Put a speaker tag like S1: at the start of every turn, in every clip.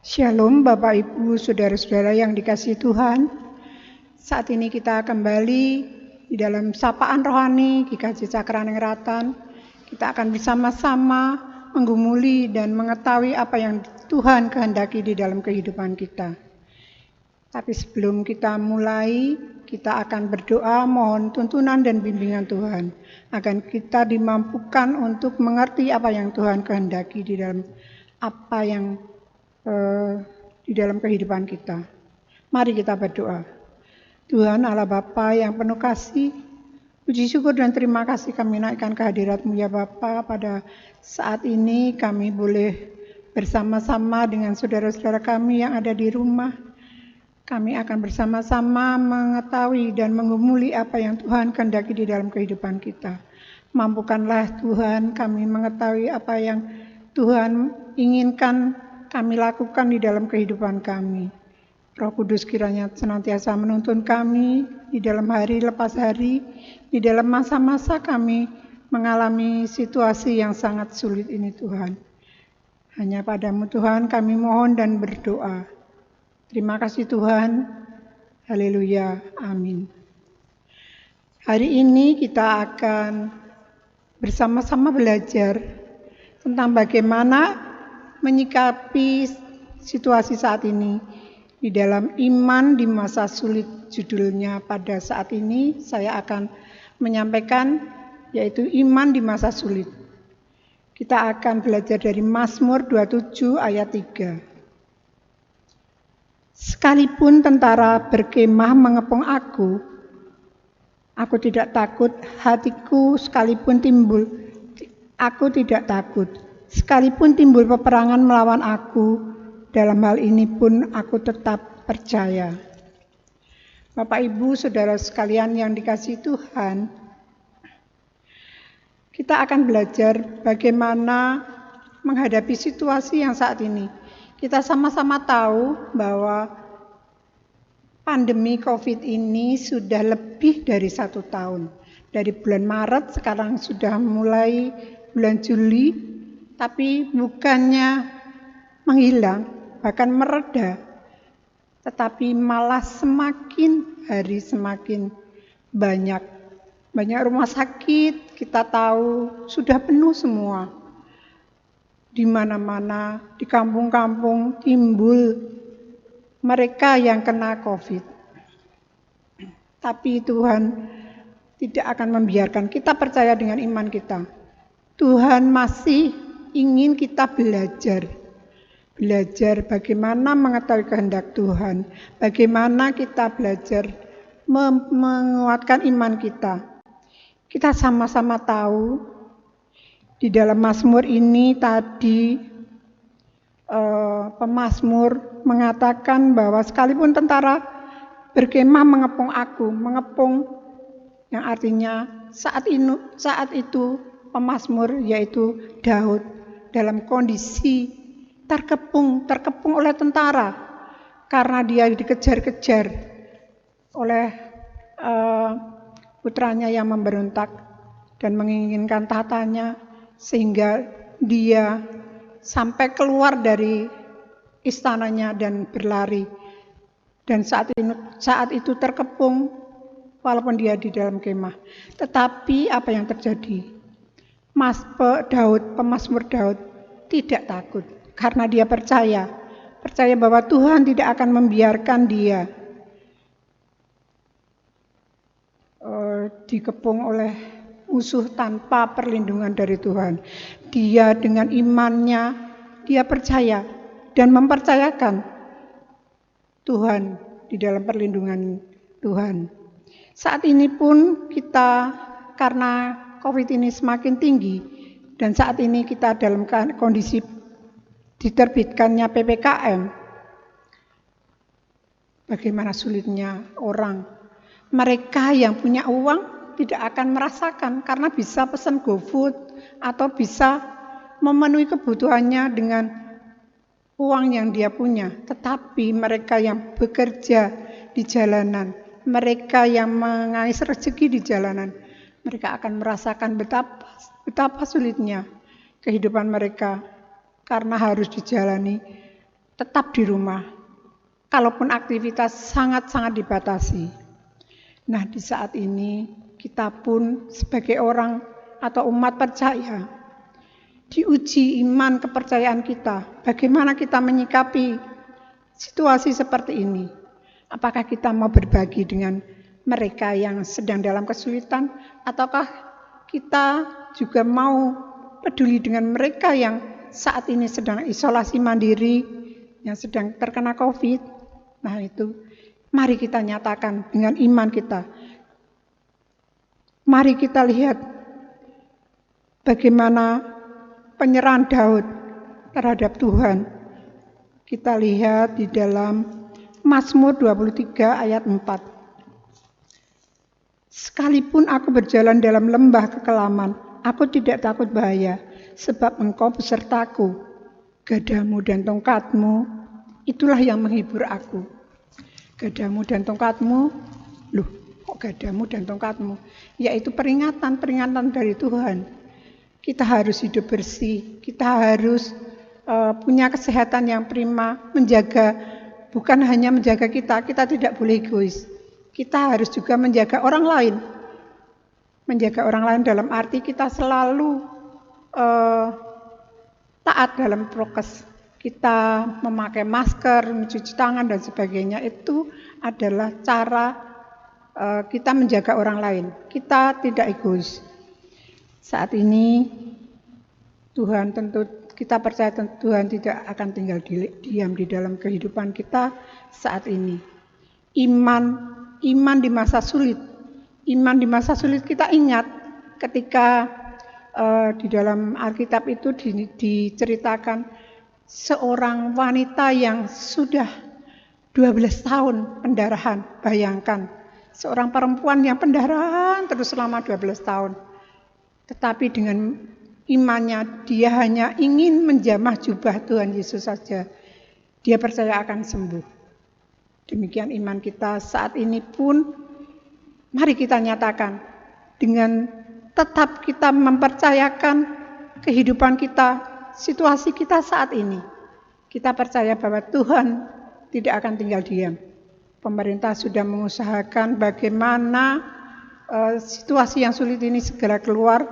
S1: Shalom Bapak Ibu, Saudara-saudara yang dikasihi Tuhan. Saat ini kita kembali di dalam sapaan rohani GKJ Cakraningrat. Kita akan bersama-sama menggumuli dan mengetahui apa yang Tuhan kehendaki di dalam kehidupan kita. Tapi sebelum kita mulai, kita akan berdoa mohon tuntunan dan bimbingan Tuhan, agar kita dimampukan untuk mengerti apa yang Tuhan kehendaki di dalam apa yang di dalam kehidupan kita. Mari kita berdoa. Tuhan Allah Bapa yang penuh kasih, puji syukur dan terima kasih kami naikkan kehadirat-Mu ya Bapa. Pada saat ini kami boleh bersama-sama dengan saudara-saudara kami yang ada di rumah. Kami akan bersama-sama mengetahui dan menggumuli apa yang Tuhan kehendaki di dalam kehidupan kita. Mampukanlah Tuhan kami mengetahui apa yang Tuhan inginkan kami lakukan di dalam kehidupan kami. Roh Kudus kiranya senantiasa menuntun kami di dalam hari lepas hari, di dalam masa-masa kami mengalami situasi yang sangat sulit ini Tuhan. Hanya padamu Tuhan kami mohon dan berdoa. Terima kasih Tuhan. Haleluya. Amin. Hari ini kita akan bersama-sama belajar tentang bagaimana menyikapi situasi saat ini di dalam iman di masa sulit. Judulnya pada saat ini saya akan menyampaikan yaitu iman di masa sulit. Kita akan belajar dari Mazmur 27 ayat 3. Sekalipun tentara berkemah mengepung aku tidak takut, hatiku sekalipun timbul, aku tidak takut. Sekalipun timbul peperangan melawan aku, dalam hal ini pun aku tetap percaya. Bapak Ibu, Saudara sekalian yang dikasihi Tuhan, kita akan belajar bagaimana menghadapi situasi yang saat ini. Kita sama-sama tahu bahwa pandemi COVID ini sudah lebih dari 1 tahun. Dari bulan Maret, sekarang sudah mulai bulan Juli, tapi bukannya menghilang, bahkan mereda, tetapi malah semakin hari semakin banyak. Banyak rumah sakit kita tahu sudah penuh semua. Di mana-mana, di kampung-kampung timbul mereka yang kena COVID. Tapi Tuhan tidak akan membiarkan, kita percaya dengan iman kita. Tuhan masih ingin kita belajar bagaimana mengetahui kehendak Tuhan, bagaimana kita belajar menguatkan iman kita. Kita sama-sama tahu di dalam Mazmur ini tadi pemazmur mengatakan bahwa sekalipun tentara berkemah mengepung aku, mengepung yang artinya saat itu pemazmur yaitu Daud dalam kondisi terkepung oleh tentara karena dia dikejar-kejar oleh putranya yang memberontak dan menginginkan tahtanya, sehingga dia sampai keluar dari istananya dan berlari. Dan saat itu terkepung walaupun dia di dalam kemah. Tetapi apa yang terjadi? Pemazmur Daud tidak takut karena dia percaya bahwa Tuhan tidak akan membiarkan dia dikepung oleh musuh tanpa perlindungan dari Tuhan. Dia dengan imannya, dia percaya dan mempercayakan Tuhan di dalam perlindungan Tuhan. Saat ini pun kita karena COVID ini semakin tinggi dan saat ini kita dalam kondisi diterbitkannya PPKM. Bagaimana sulitnya orang. Mereka yang punya uang tidak akan merasakan karena bisa pesan GoFood atau bisa memenuhi kebutuhannya dengan uang yang dia punya. Tetapi mereka yang bekerja di jalanan, mereka yang mengais rezeki di jalanan, mereka akan merasakan betapa sulitnya kehidupan mereka karena harus dijalani tetap di rumah. Kalaupun aktivitas sangat-sangat dibatasi. Nah, di saat ini kita pun sebagai orang atau umat percaya diuji iman kepercayaan kita. Bagaimana kita menyikapi situasi seperti ini? Apakah kita mau berbagi dengan mereka yang sedang dalam kesulitan, ataukah kita juga mau peduli dengan mereka yang saat ini sedang isolasi mandiri, yang sedang terkena COVID? Nah itu, mari kita nyatakan dengan iman kita. Mari kita lihat bagaimana penyerahan Daud terhadap Tuhan. Kita lihat di dalam Mazmur 23 ayat 4. Sekalipun aku berjalan dalam lembah kekelaman, aku tidak takut bahaya, sebab Engkau besertaku. Gadamu dan tongkatmu, itulah yang menghibur aku. Gadamu dan tongkatmu, loh kok gadamu dan tongkatmu? Yaitu peringatan-peringatan dari Tuhan. Kita harus hidup bersih, kita harus punya kesehatan yang prima, menjaga, bukan hanya menjaga kita tidak boleh egois. Kita harus juga menjaga orang lain. Menjaga orang lain dalam arti kita selalu taat dalam prokes. Kita memakai masker, mencuci tangan dan sebagainya, itu adalah cara kita menjaga orang lain. Kita tidak egois. Saat ini Tuhan tentu kita percaya Tuhan tidak akan tinggal diam di dalam kehidupan kita saat ini. Iman di masa sulit. Iman di masa sulit kita ingat ketika di dalam Alkitab itu diceritakan seorang wanita yang sudah 12 tahun pendarahan. Bayangkan, seorang perempuan yang pendarahan terus selama 12 tahun. Tetapi dengan imannya, dia hanya ingin menjamah jubah Tuhan Yesus saja. Dia percaya akan sembuh. Demikian iman kita saat ini pun, mari kita nyatakan dengan tetap kita mempercayakan kehidupan kita, situasi kita saat ini. Kita percaya bahwa Tuhan tidak akan tinggal diam. Pemerintah sudah mengusahakan bagaimana situasi yang sulit ini segera keluar,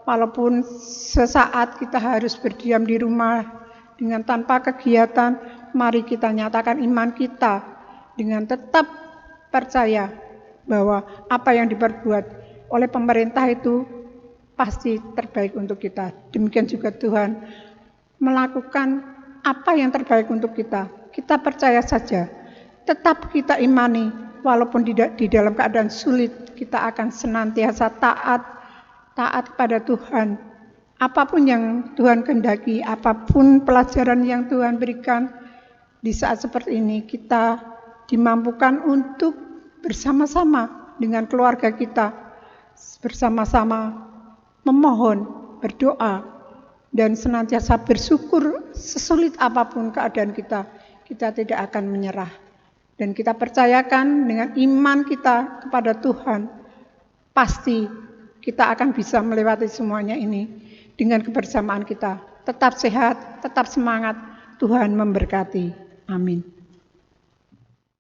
S1: walaupun sesaat kita harus berdiam di rumah dengan tanpa kegiatan. Mari kita nyatakan iman kita dengan tetap percaya bahwa apa yang diperbuat oleh pemerintah itu pasti terbaik untuk kita. Demikian juga Tuhan melakukan apa yang terbaik untuk kita. Kita percaya saja, tetap kita imani. Walaupun di dalam keadaan sulit, kita akan senantiasa taat kepada Tuhan. Apapun yang Tuhan kehendaki, apapun pelajaran yang Tuhan berikan, di saat seperti ini kita dimampukan untuk bersama-sama dengan keluarga kita, bersama-sama memohon, berdoa, dan senantiasa bersyukur sesulit apapun keadaan kita tidak akan menyerah. Dan kita percayakan dengan iman kita kepada Tuhan, pasti kita akan bisa melewati semuanya ini dengan kebersamaan kita. Tetap sehat, tetap semangat, Tuhan memberkati. Amin.